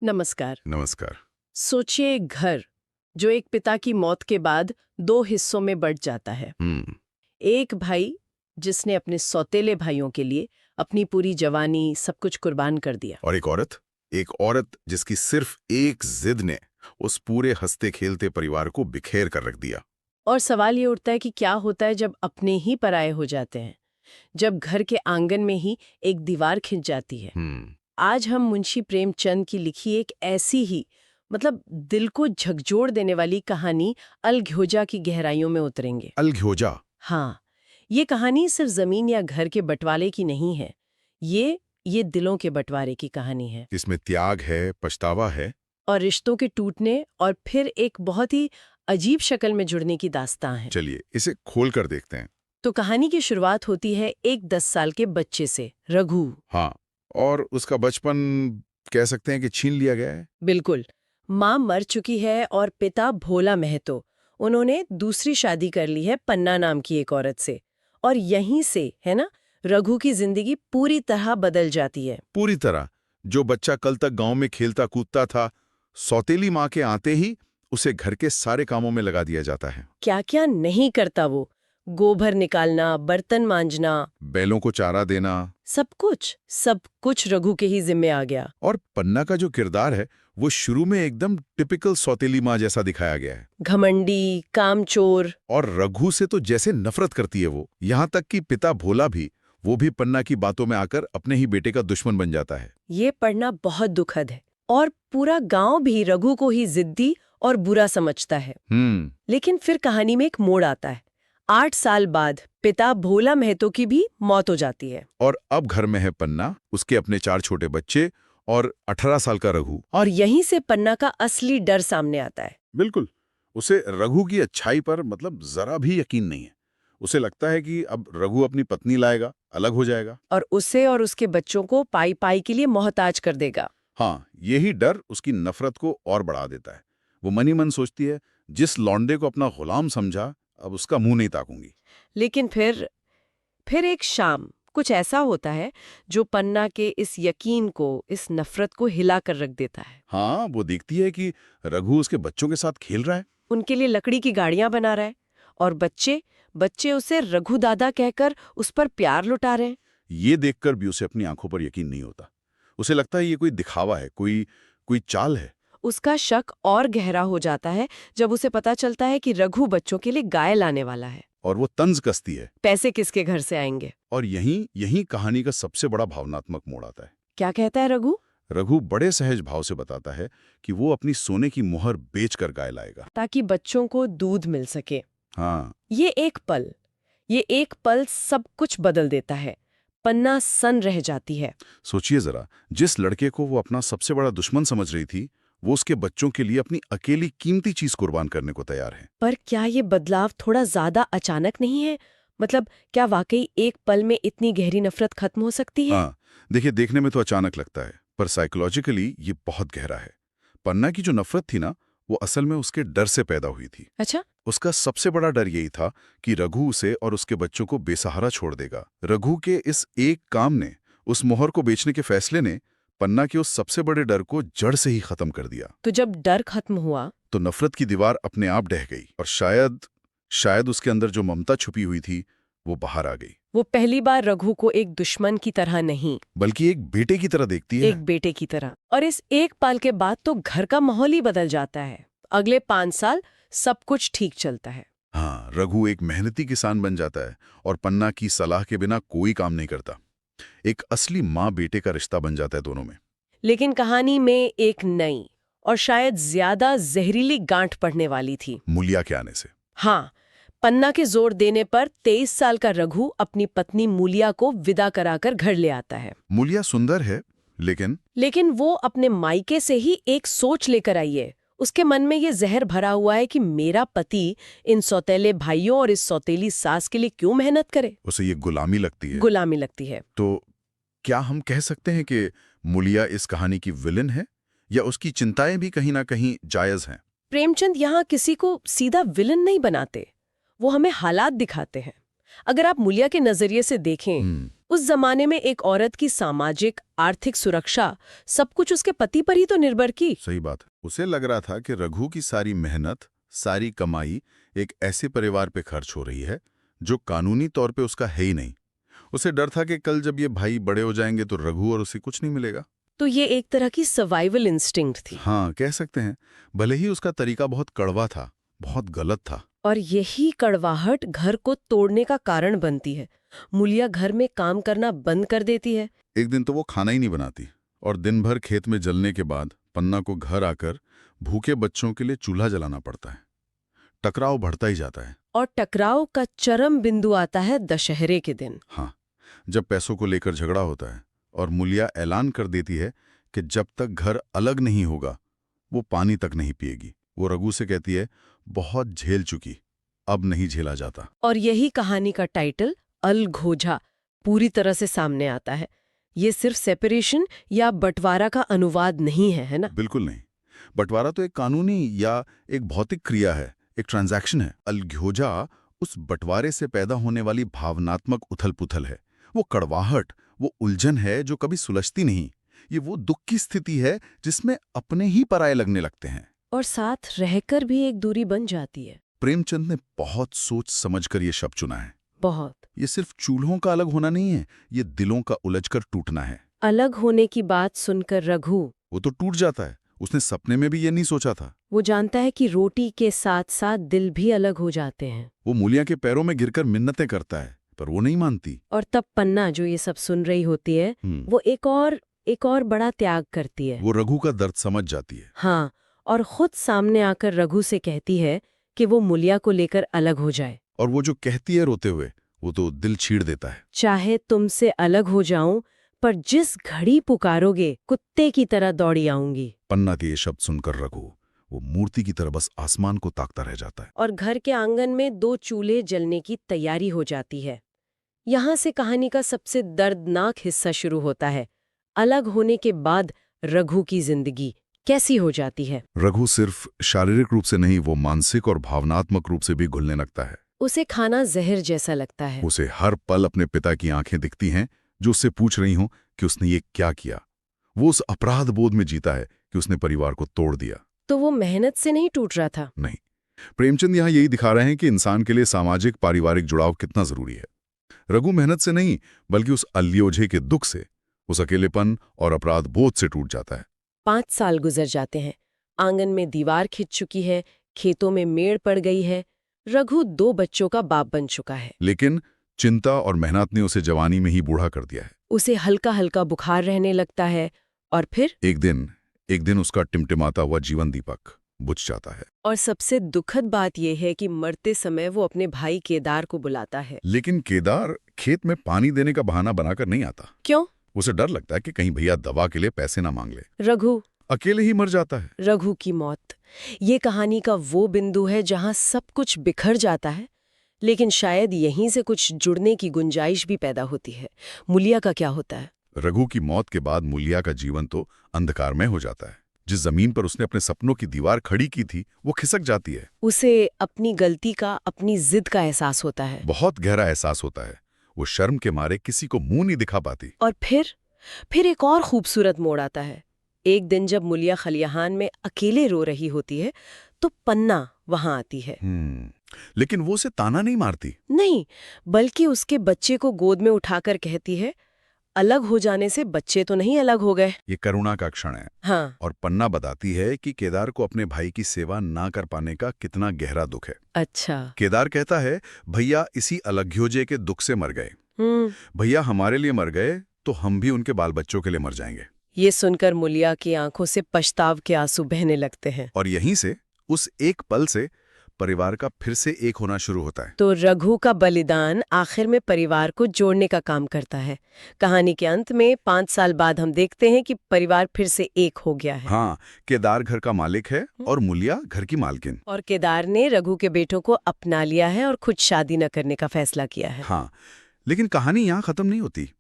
नमस्कार। नमस्कार। सोचिए एक घर जो एक पिता की मौत के बाद दो हिस्सों में बंट जाता है। एक भाई जिसने अपने सौतेले भाइयों के लिए अपनी पूरी जवानी सब कुछ कुर्बान कर दिया, और एक औरत जिसकी सिर्फ एक जिद ने उस पूरे हंसते खेलते परिवार को बिखेर कर रख दिया। और सवाल ये उठता है कि क्या होता है जब अपने ही पराये हो जाते हैं, जब घर के आंगन में ही एक दीवार खिंच जाती है। आज हम मुंशी प्रेमचंद की लिखी एक ऐसी ही दिल को झकझोर देने वाली कहानी अलघोजा की गहराइयों में उतरेंगे। अलघोजा। हाँ, ये कहानी सिर्फ जमीन या घर के बंटवारे की नहीं है। ये दिलों के बंटवारे की कहानी है। इसमें त्याग है, पछतावा है, और रिश्तों के टूटने और फिर एक बहुत ही अजीब शक्ल में जुड़ने की दास्तां है। चलिए इसे खोल कर देखते हैं। तो कहानी की शुरुआत होती है एक 10 साल के बच्चे से, रघु। हाँ, और उसका बचपन कह सकते हैं कि छीन लिया गया है। बिल्कुल। माँ मर चुकी है और पिता भोला महतो, उन्होंने दूसरी शादी कर ली है पन्ना नाम की एक औरत से। और यहीं से, है ना, रघु की जिंदगी पूरी तरह बदल जाती है। पूरी तरह। जो बच्चा कल तक गांव में खेलता कूदता था, सौतेली माँ के आते ही उसे घर के सारे कामों में लगा दिया जाता है। क्या क्या नहीं करता वो, गोबर निकालना, बर्तन मांजना, बैलों को चारा देना, सब कुछ रघु के ही जिम्मे आ गया। और पन्ना का जो किरदार है वो शुरू में एकदम टिपिकल सौतेली माँ जैसा दिखाया गया है। घमंडी, कामचोर। और रघु से तो जैसे नफरत करती है वो, यहाँ तक कि पिता भोला भी, वो भी पन्ना की बातों में आकर अपने ही बेटे का दुश्मन बन जाता है। ये पढ़ना बहुत दुखद है। और पूरा गांव भी रघु को ही जिद्दी और बुरा समझता है। लेकिन फिर कहानी में एक मोड़ आता है। 8 साल बाद पिता भोला महतो की भी मौत हो जाती है। और अब घर में है पन्ना, उसके अपने 4 छोटे बच्चे और 18 साल का रघु। और यहीं से पन्ना का असली डर सामने आता है। बिल्कुल। उसे रघु की अच्छाई पर जरा भी यकीन नहीं है। उसे लगता है कि अब रघु अपनी पत्नी लाएगा, अलग हो जाएगा और उसे और उसके बच्चों को पाई पाई के लिए मोहताज कर देगा। हाँ, यही डर उसकी नफरत को और बढ़ा देता है। वो मन ही मन सोचती है, जिस लौंडे को अपना गुलाम समझा, अब उसका मुंह नहीं ताकूंगी। लेकिन फिर एक शाम कुछ ऐसा होता है जो पन्ना के इस यकीन को, इस नफरत को हिला कर रख देता है। हाँ, वो देखती है कि रघु उसके बच्चों के साथ खेल रहा है, उनके लिए लकड़ी की गाड़ियां बना रहा है, और बच्चे उसे रघु दादा कहकर उस पर प्यार लुटा रहे हैं। ये देखकर भी उसे अपनी आंखों पर यकीन नहीं होता। उसे लगता है ये कोई दिखावा है, कोई चाल है। उसका शक और गहरा हो जाता है जब उसे पता चलता है कि रघु बच्चों के लिए गाय लाने वाला है। और वो तंज कसती है, पैसे किसके घर से आएंगे। और यही कहानी का सबसे बड़ा भावनात्मक मोड़ आता है। क्या कहता है रघु? रघु बड़े सहज भाव से बताता है कि वो अपनी सोने की मुहर बेचकर गाय लाएगा, ताकि बच्चों को दूध मिल सके। हाँ। ये एक पल सब कुछ बदल देता है। पन्ना सन रह जाती है। सोचिए जरा, जिस लड़के को वो अपना सबसे बड़ा दुश्मन समझ रही थी, वो उसके बच्चों के लिए अपनी अकेली कीमती चीज कुर्बान करने को तैयार है। पर क्या ये बदलाव थोड़ा ज्यादा अचानक नहीं है? क्या वाकई एक पल में इतनी गहरी नफरत खत्म हो सकती है? हाँ, देखिए, देखने में तो अचानक लगता है, पर साइकोलॉजिकली ये बहुत गहरा है। पन्ना की जो नफरत थी ना, वो असल में उसके डर से पैदा हुई थी। अच्छा। उसका सबसे बड़ा डर यही था कि रघु उसे और उसके बच्चों को बेसहारा छोड़ देगा। रघु के इस एक काम ने, उस मोहर को बेचने के फैसले ने, पन्ना के उस सबसे बड़े डर को जड़ से ही खत्म कर दिया। तो जब डर खत्म हुआ तो नफरत की दीवार अपने आप ढह गई, और शायद उसके अंदर जो ममता छुपी हुई थी वो बाहर आ गई। वो पहली बार रघु को एक दुश्मन की तरह नहीं, बल्कि एक बेटे की तरह देखती है। एक बेटे की तरह। और इस एक पल के बाद तो घर का माहौल ही बदल जाता है। अगले 5 साल सब कुछ ठीक चलता है। हाँ, रघु एक मेहनती किसान बन जाता है और पन्ना की सलाह के बिना कोई काम नहीं करता। एक असली माँ बेटे का रिश्ता बन जाता है दोनों में। लेकिन कहानी में एक नई और शायद ज्यादा जहरीली गांठ पड़ने वाली थी, मूलिया के आने से। हाँ, पन्ना के जोर देने पर 23 साल का रघु अपनी पत्नी मूलिया को विदा कराकर घर ले आता है। मूलिया सुंदर है, लेकिन वो अपने मायके से ही एक सोच लेकर आई है। उसके मन में ये जहर भरा हुआ है कि मेरा पति इन सौतेले भाइयों और इस सौतेली सास के लिए क्यों मेहनत करे। उसे ये गुलामी लगती है। तो क्या हम कह सकते हैं कि मूलिया इस कहानी की विलेन है, या उसकी चिंताएं भी कहीं ना कहीं जायज हैं? प्रेमचंद यहाँ किसी को सीधा विलन नहीं बनाते, वो हमें हालात दिखाते हैं। अगर आप मूलिया के नजरिए से देखें, उस जमाने में एक औरत की सामाजिक आर्थिक सुरक्षा सब कुछ उसके पति पर ही तो निर्भर की। सही बात है। उसे लग रहा था कि रघु की सारी मेहनत, सारी कमाई एक ऐसे परिवार पे खर्च हो रही है जो कानूनी तौर पे उसका है ही नहीं। उसे डर था कि कल जब ये भाई बड़े हो जाएंगे तो रघु और उसे कुछ नहीं मिलेगा। तो ये एक तरह की सर्वाइवल इंस्टिंक्ट थी। हाँ, कह सकते हैं। भले ही उसका तरीका बहुत कड़वा था, बहुत गलत था। और यही कड़वाहट घर को तोड़ने का कारण बनती है। मूलिया घर में काम करना बंद कर देती है। एक दिन तो वो खाना ही नहीं बनाती और दिन भर खेत में जलने के बाद पन्ना को घर आकर भूखे बच्चों के लिए चूल्हा जलाना पड़ता है। टकराव बढ़ता ही जाता है। और टकराव का चरम बिंदु आता है दशहरे के दिन। हाँ, जब पैसों को लेकर झगड़ा होता है और मूलिया ऐलान कर देती है कि जब तक घर अलग नहीं होगा वो पानी तक नहीं पिएगी। वो रघु से कहती है, बहुत झेल चुकी, अब नहीं झेला जाता। और यही कहानी का टाइटल अलघोजा पूरी तरह से सामने आता है। ये सिर्फ सेपरेशन या बंटवारा का अनुवाद नहीं है, है ना? बिल्कुल नहीं। बंटवारा तो एक कानूनी या एक भौतिक क्रिया है, एक ट्रांजैक्शन है। अलघोजा उस बंटवारे से पैदा होने वाली भावनात्मक उथल-पुथल है। वो कड़वाहट, वो उलझन है जो कभी सुलझती नहीं। ये वो दुख की स्थिति है जिसमें अपने ही पराये लगने लगते हैं और साथ रहकर भी एक दूरी बन जाती है। प्रेमचंद ने बहुत सोच समझकर ये शब्द चुना है। बहुत। ये सिर्फ चूल्हों का अलग होना नहीं है, ये दिलों का उलझकर टूटना है। अलग होने की बात सुनकर रघु, वो तो टूट जाता है। उसने सपने में भी ये नहीं सोचा था। वो जानता है कि रोटी के साथ साथ दिल भी अलग हो जाते हैं। वो मूलिया के पैरों में गिरकर मिन्नतें करता है, पर वो नहीं मानती। और तब पन्ना जो ये सब सुन रही होती है, वो एक और बड़ा त्याग करती है। वो रघु का दर्द समझ जाती है। हाँ, और खुद सामने आकर रघु से कहती है कि वो मूलिया को लेकर अलग हो जाए। और वो जो कहती है रोते हुए, वो तो दिल छीड़ देता है। चाहे तुमसे अलग हो जाऊं, पर जिस घड़ी पुकारोगे कुत्ते की तरह दौड़ी आऊंगी। पन्ना के ये शब्द सुनकर रघु वो मूर्ति की तरह बस आसमान को ताकता रह जाता है। और घर के आंगन में 2 चूल्हे जलने की तैयारी हो जाती है। यहाँ से कहानी का सबसे दर्दनाक हिस्सा शुरू होता है। अलग होने के बाद रघु की जिंदगी कैसी हो जाती है। रघु सिर्फ शारीरिक रूप से नहीं, वो मानसिक और भावनात्मक रूप से भी घुलने लगता है। उसे खाना जहर जैसा लगता है। उसे हर पल अपने पिता की आंखें दिखती हैं जो उससे पूछ रही हों कि उसने ये क्या किया। वो उस अपराध बोध में जीता है कि उसने परिवार को तोड़ दिया। तो वो मेहनत से नहीं टूट रहा था। नहीं, प्रेमचंद यहाँ यही दिखा रहे हैं कि इंसान के लिए सामाजिक पारिवारिक जुड़ाव कितना जरूरी है। रघु मेहनत से नहीं, बल्कि उस अल्योझे के दुख से, उस अकेलेपन और अपराध बोध से टूट जाता है। 5 साल गुजर जाते हैं। आंगन में दीवार खिंच चुकी है, खेतों में मेड़ पड़ गई है। रघु 2 बच्चों का बाप बन चुका है। लेकिन चिंता और मेहनत ने उसे जवानी में ही बूढ़ा कर दिया है। उसे हल्का हल्का बुखार रहने लगता है और फिर एक दिन उसका टिमटिमाता हुआ जीवन दीपक बुझ जाता है। और सबसे दुखद बात यह है कि मरते समय वो अपने भाई केदार को बुलाता है। लेकिन केदार खेत में पानी देने का बहाना बनाकर नहीं आता। क्यों? उसे डर लगता है कि कहीं भैया दवा के लिए पैसे ना मांग ले। रघु अकेले ही मर जाता है। रघु की मौत ये कहानी का वो बिंदु है जहां सब कुछ बिखर जाता है, लेकिन शायद यहीं से कुछ जुड़ने की गुंजाइश भी पैदा होती है। मूलिया का क्या होता है? रघु की मौत के बाद मूलिया का जीवन तो अंधकारमय हो जाता है। जिस जमीन पर उसने अपने सपनों की दीवार खड़ी की थी, वो खिसक जाती है। उसे अपनी गलती का, अपनी जिद का एहसास होता है। बहुत गहरा एहसास होता है। वो शर्म के मारे किसी को मुंह नहीं दिखा पाती। और फिर एक और खूबसूरत मोड़ आता है। एक दिन जब मूलिया खलिहान में अकेले रो रही होती है, तो पन्ना वहां आती है। लेकिन वो उसे ताना नहीं मारती। नहीं, बल्कि उसके बच्चे को गोद में उठाकर कहती है, अलग हो जाने से बच्चे तो नहीं अलग हो गए। ये करुणा का क्षण है। हाँ। और पन्ना बताती है कि केदार को अपने भाई की सेवा ना कर पाने का कितना गहरा दुख है। अच्छा। केदार कहता है, भैया इसी अलग्योजे के दुख से मर गए। भैया हमारे लिए मर गए तो हम भी उनके बाल बच्चों के लिए मर जाएंगे। ये सुनकर मूलिया की आंखों से पछताव के आंसू बहने लगते हैं। और यहीं से, उस एक पल से परिवार का फिर से एक होना शुरू होता है। तो रघु का बलिदान आखिर में परिवार को जोड़ने का काम करता है। कहानी के अंत में 5 साल बाद हम देखते हैं कि परिवार फिर से एक हो गया है। हाँ, केदार घर का मालिक है और मूलिया घर की मालकिन। और केदार ने रघु के बेटों को अपना लिया है और खुद शादी न करने का फैसला किया है। हाँ, लेकिन कहानी यहाँ खत्म नहीं होती।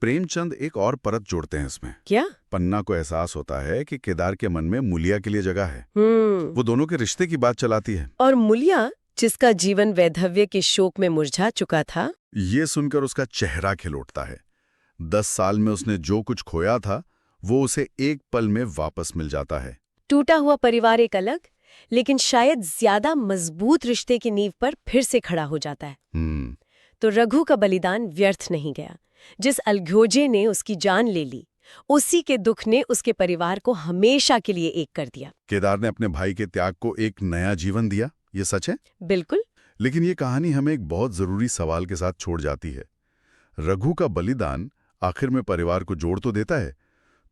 प्रेमचंद एक और परत जोड़ते हैं इसमें। क्या? पन्ना को एहसास होता है कि केदार के मन में मूलिया के लिए जगह है। वो दोनों के रिश्ते की बात चलाती है। और मूलिया, जिसका जीवन वैधव्य के शोक में मुरझा चुका था, ये सुनकर उसका चेहरा खिल उठता है। 10 साल में उसने जो कुछ खोया था वो उसे एक पल में वापस मिल जाता है। टूटा हुआ परिवार एक अलग, लेकिन शायद ज्यादा मजबूत रिश्ते की नींव पर फिर से खड़ा हो जाता है। तो रघु का बलिदान व्यर्थ नहीं गया। जिस अलघोजे ने उसकी जान ले ली, उसी के दुख ने उसके परिवार को हमेशा के लिए एक कर दिया। केदार ने अपने भाई के त्याग को एक नया जीवन दिया, ये सच है। बिल्कुल। लेकिन ये कहानी हमें एक बहुत जरूरी सवाल के साथ छोड़ जाती है। रघु का बलिदान आखिर में परिवार को जोड़ तो देता है,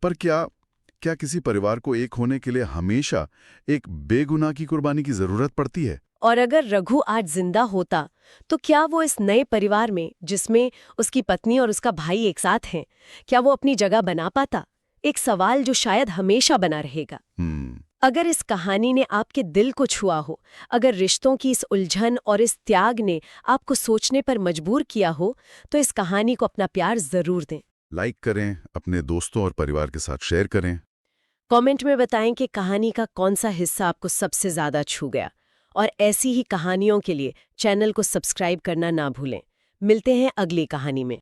पर क्या किसी परिवार को एक होने के लिए हमेशा एक बेगुनाह की कुर्बानी की जरूरत पड़ती है? और अगर रघु आज जिंदा होता, तो क्या वो इस नए परिवार में, जिसमें उसकी पत्नी और उसका भाई एक साथ हैं, क्या वो अपनी जगह बना पाता? एक सवाल जो शायद हमेशा बना रहेगा। अगर इस कहानी ने आपके दिल को छुआ हो, अगर रिश्तों की इस उलझन और इस त्याग ने आपको सोचने पर मजबूर किया हो, तो इस कहानी को अपना प्यार जरूर दें। लाइक करें, अपने दोस्तों और परिवार के साथ शेयर करें। कमेंट में बताएं कि कहानी का कौन सा हिस्सा आपको सबसे ज्यादा छू गया। और ऐसी ही कहानियों के लिए चैनल को सब्सक्राइब करना ना भूलें। मिलते हैं अगली कहानी में।